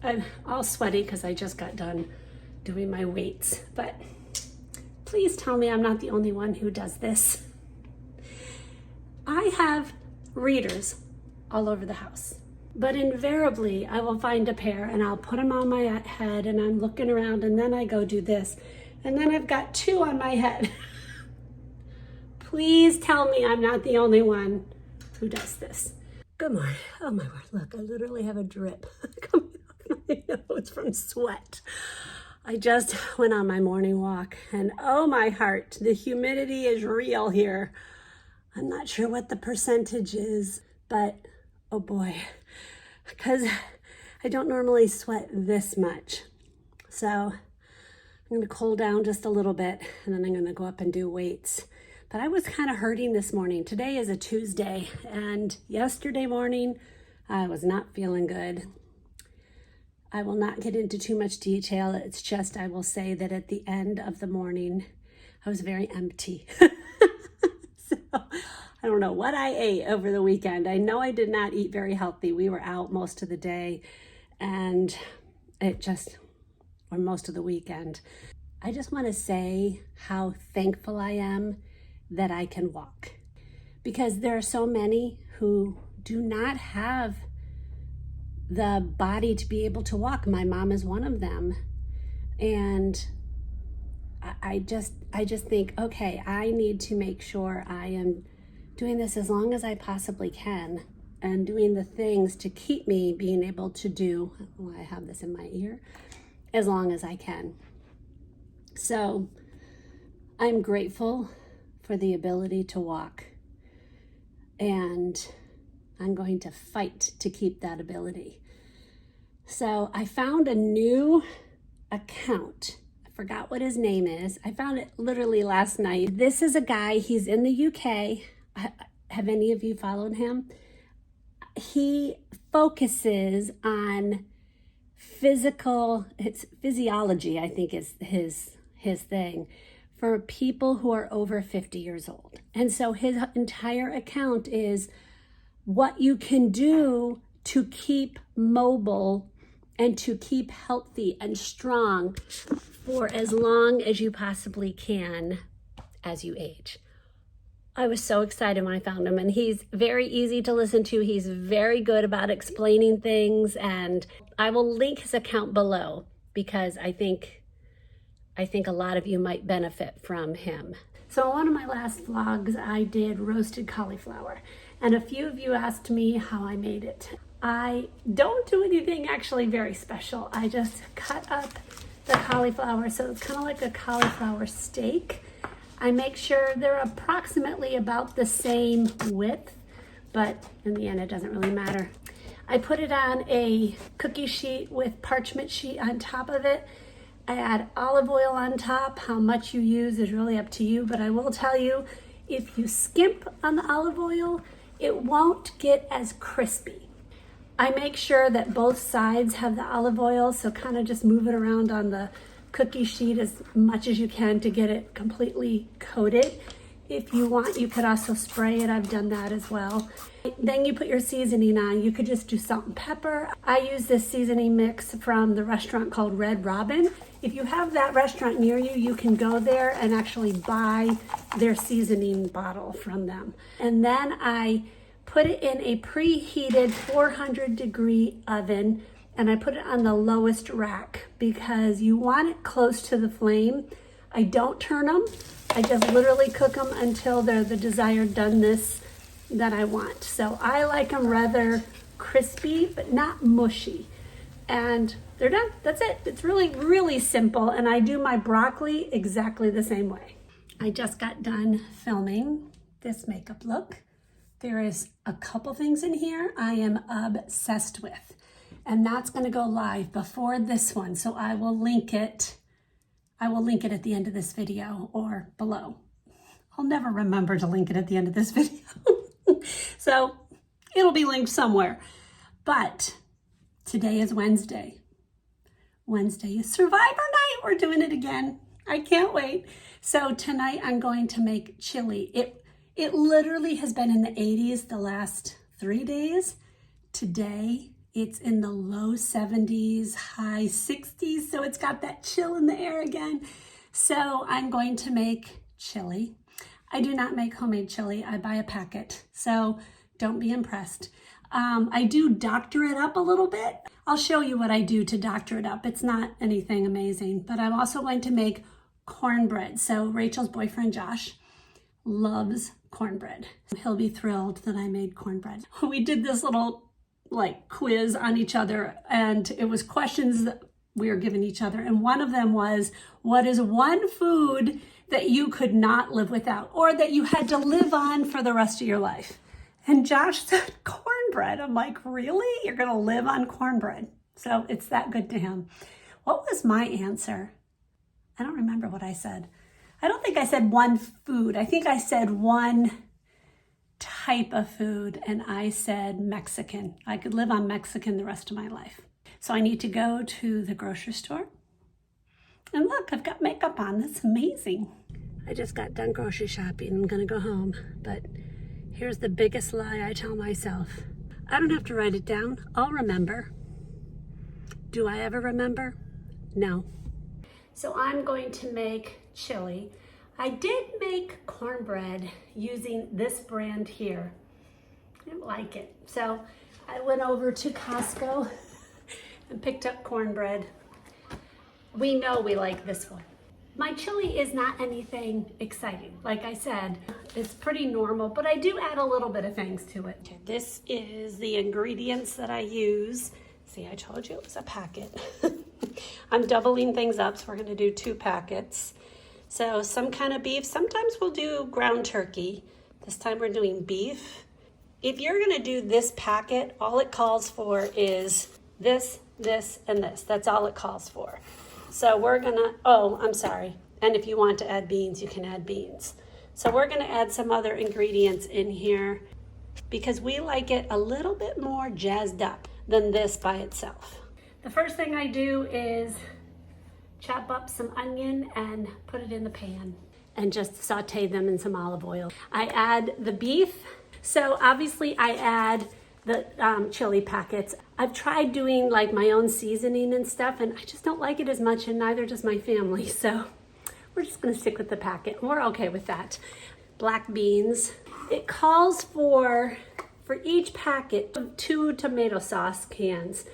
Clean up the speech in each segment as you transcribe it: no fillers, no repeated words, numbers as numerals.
I'm all sweaty because I just got done doing my weights, but please tell me I'm not the only one who does this. I have readers all over the house, but invariably I will find a pair and I'll put them on my head and I'm looking around and then I go do this and then I've got two on my head. Please tell me I'm not the only one who does this. Good morning. Oh my word, look, I literally have a drip coming off my nose from sweat. I just went on my morning walk and oh my heart, the humidity is real here. I'm not sure what the percentage is, but oh boy, because I don't normally sweat this much. So I'm gonna cool down just a little bit and then I'm gonna go up and do weights. But I was kind of hurting this morning. Today is a Tuesday and yesterday morning I was not feeling good. I will not get into too much detail. It's just I will say that at the end of the morning I was very empty. So I don't know what I ate over the weekend. I know I did not eat very healthy. We were out most of the day and or most of the weekend. I just want to say how thankful I am that I can walk, because there are so many who do not have the body to be able to walk. My mom is one of them. And I just think, okay, I need to make sure I am doing this as long as I possibly can and doing the things to keep me being able to do, well, I have this in my ear, as long as I can. So I'm grateful for the ability to walk, and I'm going to fight to keep that ability. So I found a new account. I forgot what his name is. I found it literally last night. This is a guy, he's in the UK. Have any of you followed him? He focuses on physiology, I think is his thing, for people who are over 50 years old. And so his entire account is what you can do to keep mobile and to keep healthy and strong for as long as you possibly can as you age. I was so excited when I found him, and he's very easy to listen to. He's very good about explaining things, and I will link his account below because I think a lot of you might benefit from him. So in one of my last vlogs, I did roasted cauliflower, and a few of you asked me how I made it. I don't do anything actually very special. I just cut up the cauliflower so it's kind of like a cauliflower steak. I make sure they're approximately about the same width, but in the end it doesn't really matter. I put it on a cookie sheet with parchment sheet on top of it. I add olive oil on top. How much you use is really up to you, but I will tell you, if you skimp on the olive oil, it won't get as crispy. I make sure that both sides have the olive oil, so kind of just move it around on the cookie sheet as much as you can to get it completely coated. If you want, you could also spray it. I've done that as well. Then you put your seasoning on. You could just do salt and pepper. I use this seasoning mix from the restaurant called Red Robin. If you have that restaurant near you, you can go there and actually buy their seasoning bottle from them. And then I put it in a preheated 400-degree oven, and I put it on the lowest rack because you want it close to the flame. I don't turn them. I just literally cook them until they're the desired doneness that I want. So I like them rather crispy, but not mushy. And they're done. That's it. It's really, really simple. And I do my broccoli exactly the same way. I just got done filming this makeup look. There is a couple things in here I am obsessed with, and that's going to go live before this one. So I will link it. I will link it at the end of this video or below. I'll never remember to link it at the end of this video. So it'll be linked somewhere. But today is Wednesday. Wednesday is Survivor night. We're doing it again. I can't wait. So tonight I'm going to make chili. It literally has been in the 80s the last 3 days. Today It's in the low 70s, high 60s, so it's got that chill in the air again. So I'm going to make chili. I do not make homemade chili. I buy a packet, so don't be impressed. I do doctor it up a little bit. I'll show you what I do to doctor it up. It's not anything amazing, but I'm also going to make cornbread. So Rachel's boyfriend, Josh, loves cornbread. He'll be thrilled that I made cornbread. We did this little quiz on each other, and it was questions that we were giving each other. And one of them was, what is one food that you could not live without, or that you had to live on for the rest of your life? And Josh said cornbread. I'm like, really? You're gonna live on cornbread? So it's that good to him. What was my answer? I don't remember what I said. I don't think I said one food. I think I said one type of food, and I said Mexican. I could live on Mexican the rest of my life. So I need to go to the grocery store. And look, I've got makeup on. That's amazing. I just got done grocery shopping. I'm gonna go home, but here's the biggest lie I tell myself. I don't have to write it down. I'll remember. Do I ever remember? No. So I'm going to make chili. I did make cornbread using this brand here. I didn't like it. So I went over to Costco and picked up cornbread. We know we like this one. My chili is not anything exciting. Like I said, it's pretty normal, but I do add a little bit of things to it. Okay, this is the ingredients that I use. See, I told you it was a packet. I'm doubling things up, so we're gonna do 2 packets. So some kind of beef. Sometimes we'll do ground turkey. This time we're doing beef. If you're gonna do this packet, all it calls for is this, this, and this. That's all it calls for. So we're gonna, I'm sorry. And if you want to add beans, you can add beans. So we're gonna add some other ingredients in here because we like it a little bit more jazzed up than this by itself. The first thing I do is chop up some onion and put it in the pan and just saute them in some olive oil. I add the beef. So obviously I add the chili packets. I've tried doing like my own seasoning and stuff, and I just don't like it as much, and neither does my family. So we're just gonna stick with the packet. We're okay with that. Black beans. It calls for each packet 2 tomato sauce cans.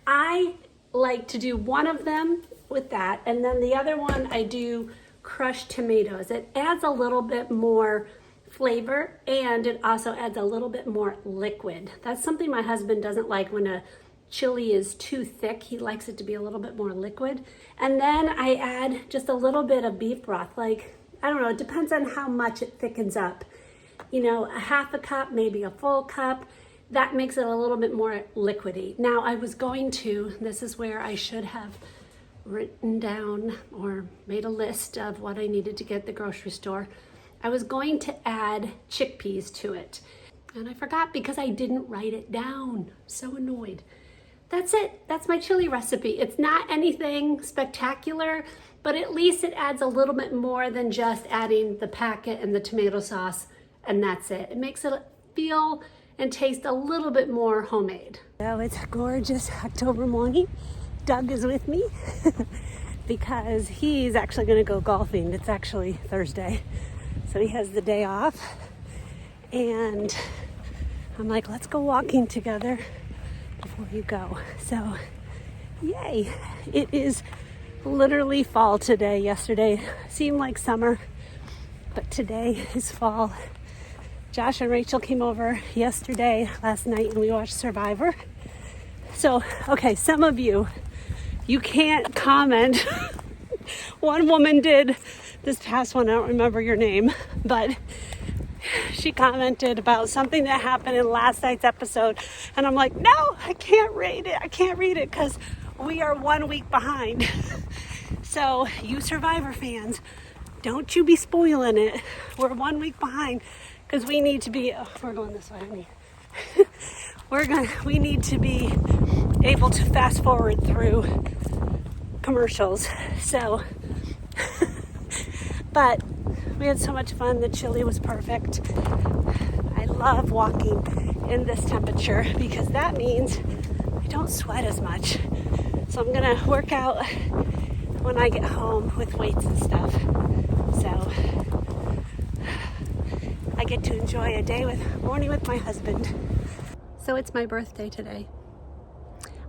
I like to do one of them with that, and then the other one I do crushed tomatoes. It adds a little bit more flavor, and it also adds a little bit more liquid. That's something my husband doesn't like when a chili is too thick. He likes it to be a little bit more liquid. And then I add just a little bit of beef broth. Like, I don't know, it depends on how much it thickens up. You know, a half a cup, maybe a full cup. That makes it a little bit more liquidy. Now I was going to, this is where I should have written down or made a list of what I needed to get at the grocery store. I was going to add chickpeas to it, and I forgot because I didn't write it down. So annoyed. That's it. That's my chili recipe. It's not anything spectacular, but at least it adds a little bit more than just adding the packet and the tomato sauce, and that's it. It makes it feel and taste a little bit more homemade. So it's a gorgeous October morning. Doug is with me because he's actually going to go golfing. It's actually Thursday. So he has the day off, and I'm like, let's go walking together before you go. So yay, it is literally fall today. Yesterday seemed like summer, but today is fall. Josh and Rachel came over last night, and we watched Survivor. So, okay, some of you can't comment. One woman did this past one, I don't remember your name, but she commented about something that happened in last night's episode, and I'm like, no, I can't read it. I can't read it because we are 1 week behind. So you Survivor fans, don't you be spoiling it. We're 1 week behind because we need to be, we're going this way, honey. We need to be able to fast forward through commercials. So but we had so much fun. The chili was perfect. I love walking in this temperature because that means I don't sweat as much. So I'm gonna work out when I get home with weights and stuff. So I get to enjoy a morning with my husband. So it's my birthday today.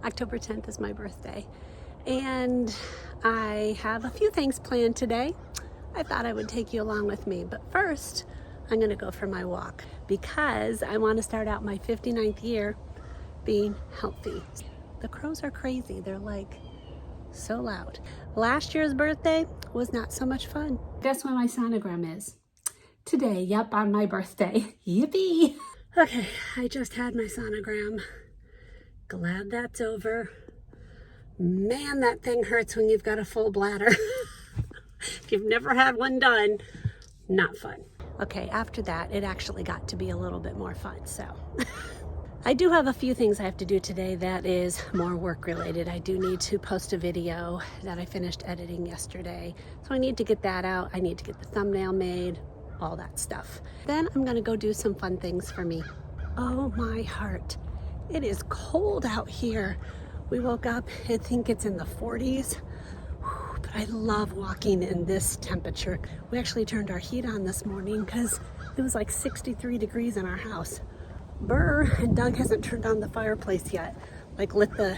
October 10th is my birthday. And I have a few things planned today. I thought I would take you along with me, but first I'm gonna go for my walk because I want to start out my 59th year being healthy. The crows are crazy. They're like so loud. Last year's birthday was not so much fun. Guess when my sonogram is? Today, yep, on my birthday. Yippee! Okay, I just had my sonogram. Glad that's over. Man, that thing hurts when you've got a full bladder. If you've never had one done, not fun. Okay, after that, it actually got to be a little bit more fun, so. I do have a few things I have to do today that is more work related. I do need to post a video that I finished editing yesterday. So I need to get that out. I need to get the thumbnail made, all that stuff. Then I'm gonna go do some fun things for me. Oh my heart. It is cold out here. We woke up, I think it's in the 40s. But I love walking in this temperature. We actually turned our heat on this morning because it was like 63 degrees in our house. Burr, and Doug hasn't turned on the fireplace yet. Like lit the,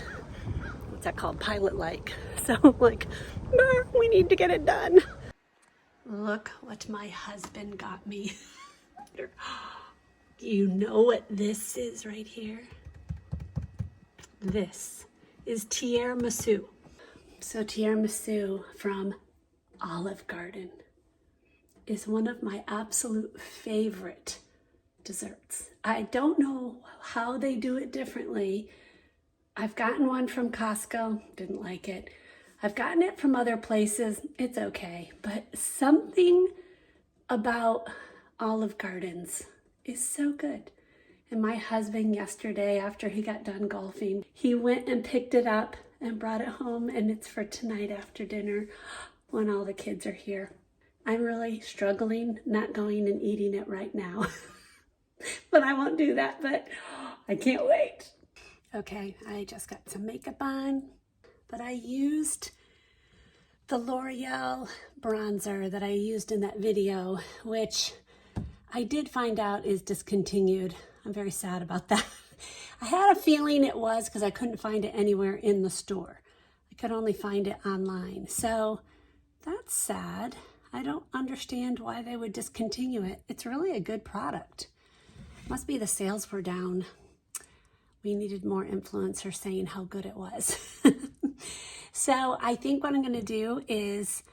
what's that called, pilot light. So I'm like, Burr, we need to get it done. Look what my husband got me. You know what this is right here? This is tiramisu. So tiramisu from Olive Garden is one of my absolute favorite desserts. I don't know how they do it differently. I've gotten one from Costco, didn't like it. I've gotten it from other places, it's okay. But something about Olive Gardens is so good. And my husband yesterday, after he got done golfing, he went and picked it up and brought it home, and it's for tonight after dinner when all the kids are here. I'm really struggling not going and eating it right now. But I won't do that, but I can't wait. Okay, I just got some makeup on, but I used the L'Oreal bronzer that I used in that video, which I did find out is discontinued. I'm very sad about that. I had a feeling it was because I couldn't find it anywhere in the store. I could only find it online. So that's sad. I don't understand why they would discontinue it. It's really a good product. Must be the sales were down. We needed more influencers saying how good it was. So I think what I'm going to do is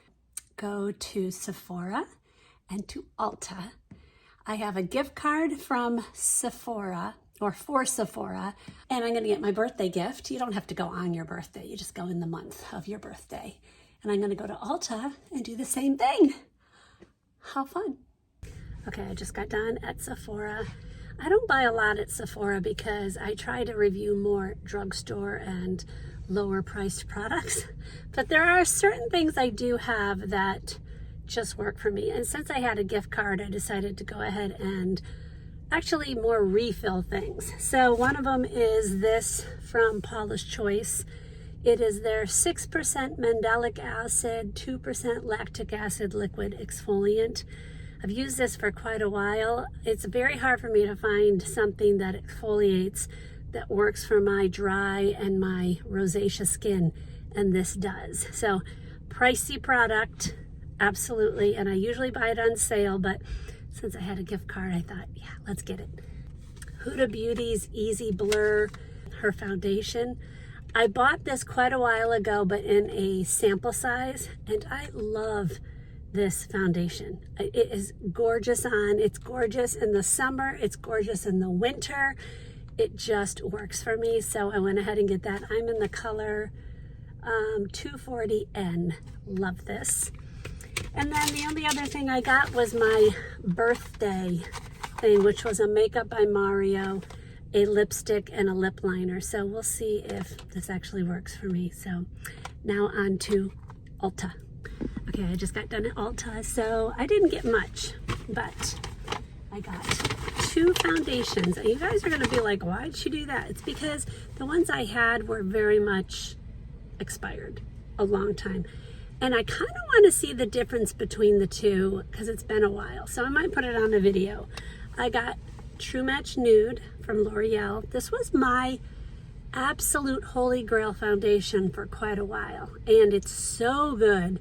go to Sephora and to Ulta. I have a gift card from Sephora, or for Sephora, and I'm going to get my birthday gift. You don't have to go on your birthday. You just go in the month of your birthday. And I'm going to go to Ulta and do the same thing. How fun. Okay, I just got done at Sephora. I don't buy a lot at Sephora because I try to review more drugstore and lower priced products. But there are certain things I do have that just work for me. And since I had a gift card, I decided to go ahead and actually more refill things. So one of them is this from Paula's Choice. It is their 6% mandelic acid, 2% lactic acid liquid exfoliant. I've used this for quite a while. It's very hard for me to find something that exfoliates that works for my dry and my rosacea skin, and this does. So pricey product, absolutely, and I usually buy it on sale, but since I had a gift card, I thought, yeah, let's get it. Huda Beauty's Easy Blur, her foundation. I bought this quite a while ago, but in a sample size, and I love this foundation. It is gorgeous on. It's gorgeous in the summer. It's gorgeous in the winter. It just works for me, so I went ahead and get that. I'm in the color 240N. Love this. And then the only other thing I got was my birthday thing, which was a Makeup by Mario, a lipstick, and a lip liner. So we'll see if this actually works for me. So now on to Ulta. Okay, I just got done at Ulta, so I didn't get much, but I got 2 foundations. And you guys are gonna be like, why'd she do that? It's because the ones I had were very much expired a long time. And I kind of want to see the difference between the two because it's been a while. So I might put it on a video. I got True Match Nude from L'Oreal. This was my absolute holy grail foundation for quite a while. And it's so good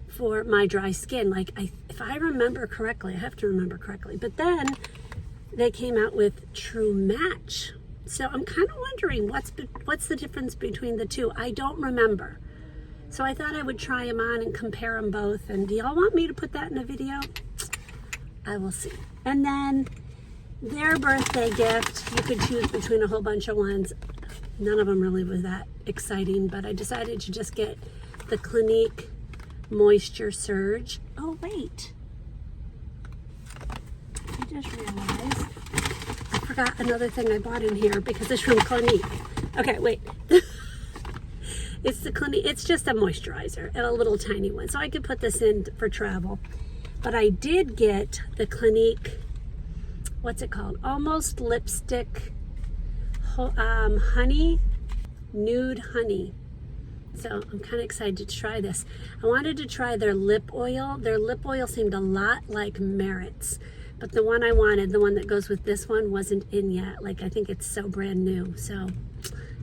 for my dry skin. Like, if I remember correctly, I have to remember correctly. But then they came out with True Match. So I'm kind of wondering what's the difference between the two. I don't remember. So I thought I would try them on and compare them both. And do y'all want me to put that in a video? I will see. And then their birthday gift, you could choose between a whole bunch of ones. None of them really was that exciting, but I decided to just get the Clinique Moisture Surge. Oh, wait. I just realized I forgot another thing I bought in here because it's from Clinique. Okay, wait. It's the Clinique, it's just a moisturizer and a little tiny one. So I could put this in for travel. But I did get the Clinique, what's it called? Almost Lipstick Honey, Nude Honey. So I'm kind of excited to try this. I wanted to try their lip oil. Their lip oil seemed a lot like Merit's. But the one I wanted, the one that goes with this one, wasn't in yet. Like, I think it's so brand new. So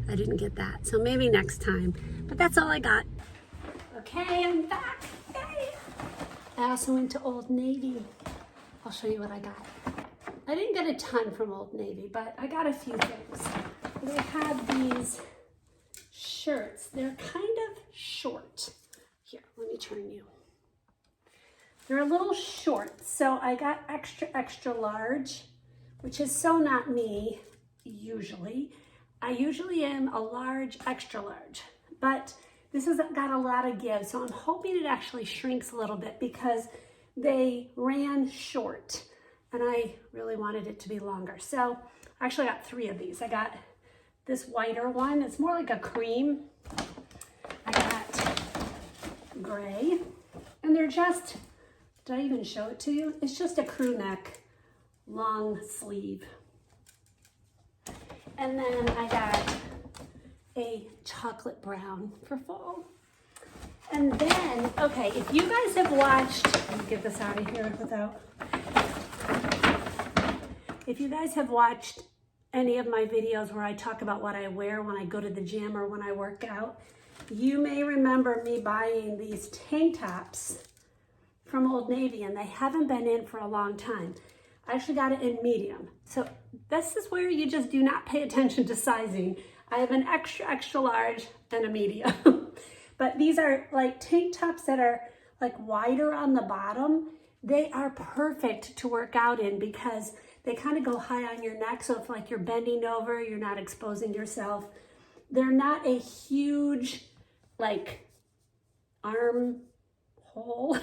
I didn't get that. So maybe next time. But that's all I got. Okay, I'm back. Yay. I also went to Old Navy. I'll show you what I got. I didn't get a ton from Old Navy, but I got a few things. They had these shirts. They're kind of short. Here, let me turn you. They're a little short. So I got extra large, which is so not me, usually. I usually am a large, extra large, but this has got a lot of give, so I'm hoping it actually shrinks a little bit because they ran short, and I really wanted it to be longer. So I actually got 3 of these. I got this whiter one. It's more like a cream. I got gray, and they're just, did I even show it to you? It's just a crew neck, long sleeve. And then I got a chocolate brown for fall. And then, okay, if you guys have watched, let me get this out of here without, if you guys have watched any of my videos where I talk about what I wear when I go to the gym or when I work out, you may remember me buying these tank tops from Old Navy, and they haven't been in for a long time. I actually got it in medium. So this is where you just do not pay attention to sizing. I have an extra large and a medium. But these are like tank tops that are like wider on the bottom. They are perfect to work out in because they kind of go high on your neck. So if like you're bending over, you're not exposing yourself. They're not a huge like arm hole.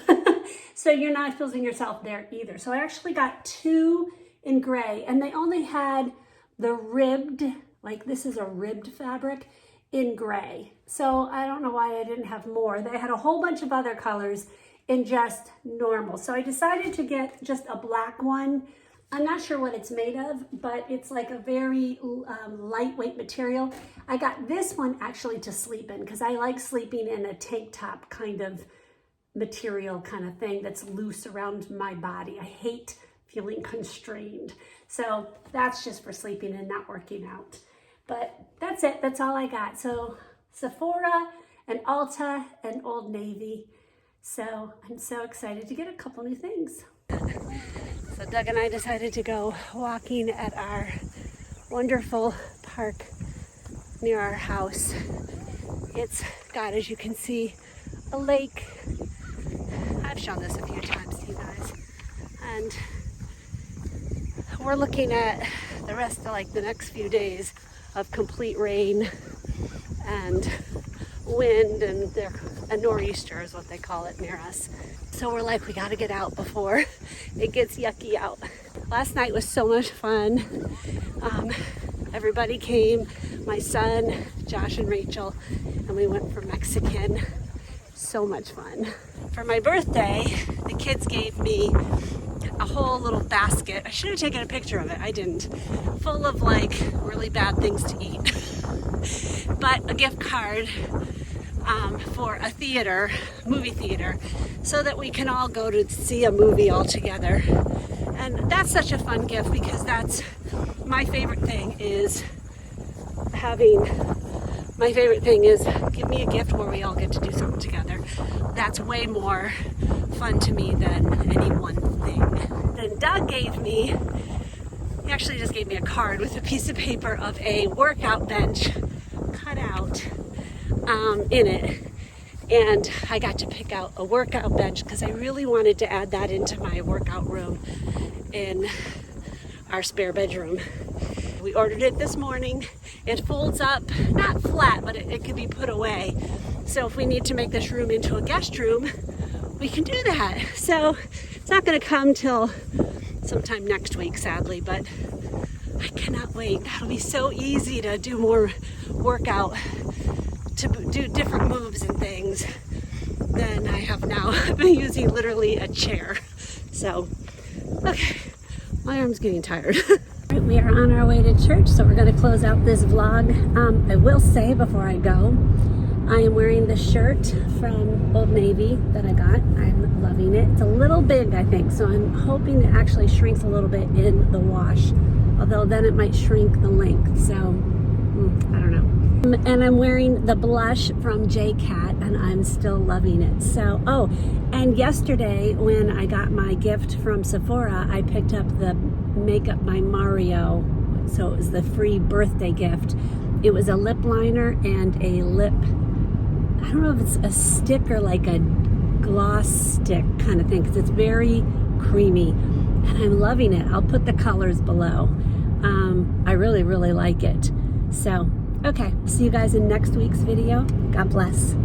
So you're not exposing yourself there either. So I actually got 2 in gray, and they only had the ribbed, like this is a ribbed fabric, in gray. So I don't know why I didn't have more. They had a whole bunch of other colors in just normal. So I decided to get just a black one. I'm not sure what it's made of, but it's like a very lightweight material. I got this one actually to sleep in because I like sleeping in a tank top kind of material kind of thing that's loose around my body. I hate feeling constrained. So that's just for sleeping and not working out. But that's it. That's all I got. So Sephora and Ulta and Old Navy. So I'm so excited to get a couple new things. So Doug and I decided to go walking at our wonderful park near our house. It's got, as you can see, a lake. I've shown this a few times to you guys. And we're looking at the rest of like the next few days of complete rain and wind, and a nor'easter is what they call it near us. So we're like, we got to get out before it gets yucky out. Last night was so much fun. Everybody came, my son, Josh and Rachel, and we went for Mexican. So much fun. For my birthday, the kids gave me a whole little basket. I should have taken a picture of it. I didn't. Full of like really bad things to eat. But a gift card for a theater, movie theater, so that we can all go to see a movie all together. And that's such a fun gift because that's my favorite thing is give me a gift where we all get to do something together. That's way more fun to me than any one thing. Then Doug he actually just gave me a card with a piece of paper of a workout bench cut out in it. And I got to pick out a workout bench because I really wanted to add that into my workout room in our spare bedroom. We ordered it this morning. It folds up, not flat, but it can be put away. So if we need to make this room into a guest room, we can do that. So it's not going to come till sometime next week, sadly, but I cannot wait. That'll be so easy to do more workout, to do different moves and things than I have now. I've been using literally a chair. So, okay, my arm's getting tired. We are on our way to church, so we're going to close out this vlog. I will say before I go, I am wearing the shirt from Old Navy that I got. I'm loving it. It's a little big, I think, so I'm hoping it actually shrinks a little bit in the wash, although then it might shrink the length, so I don't know. And I'm wearing the blush from J-Cat, and I'm still loving it. So, oh, and yesterday when I got my gift from Sephora, I picked up the Makeup by Mario, so it was the free birthday gift. It was a lip liner and a lip, I don't know if it's a stick or like a gloss stick kind of thing, because it's very creamy, and I'm loving it. I'll put the colors below. I really, really like it. So, okay, see you guys in next week's video. God bless.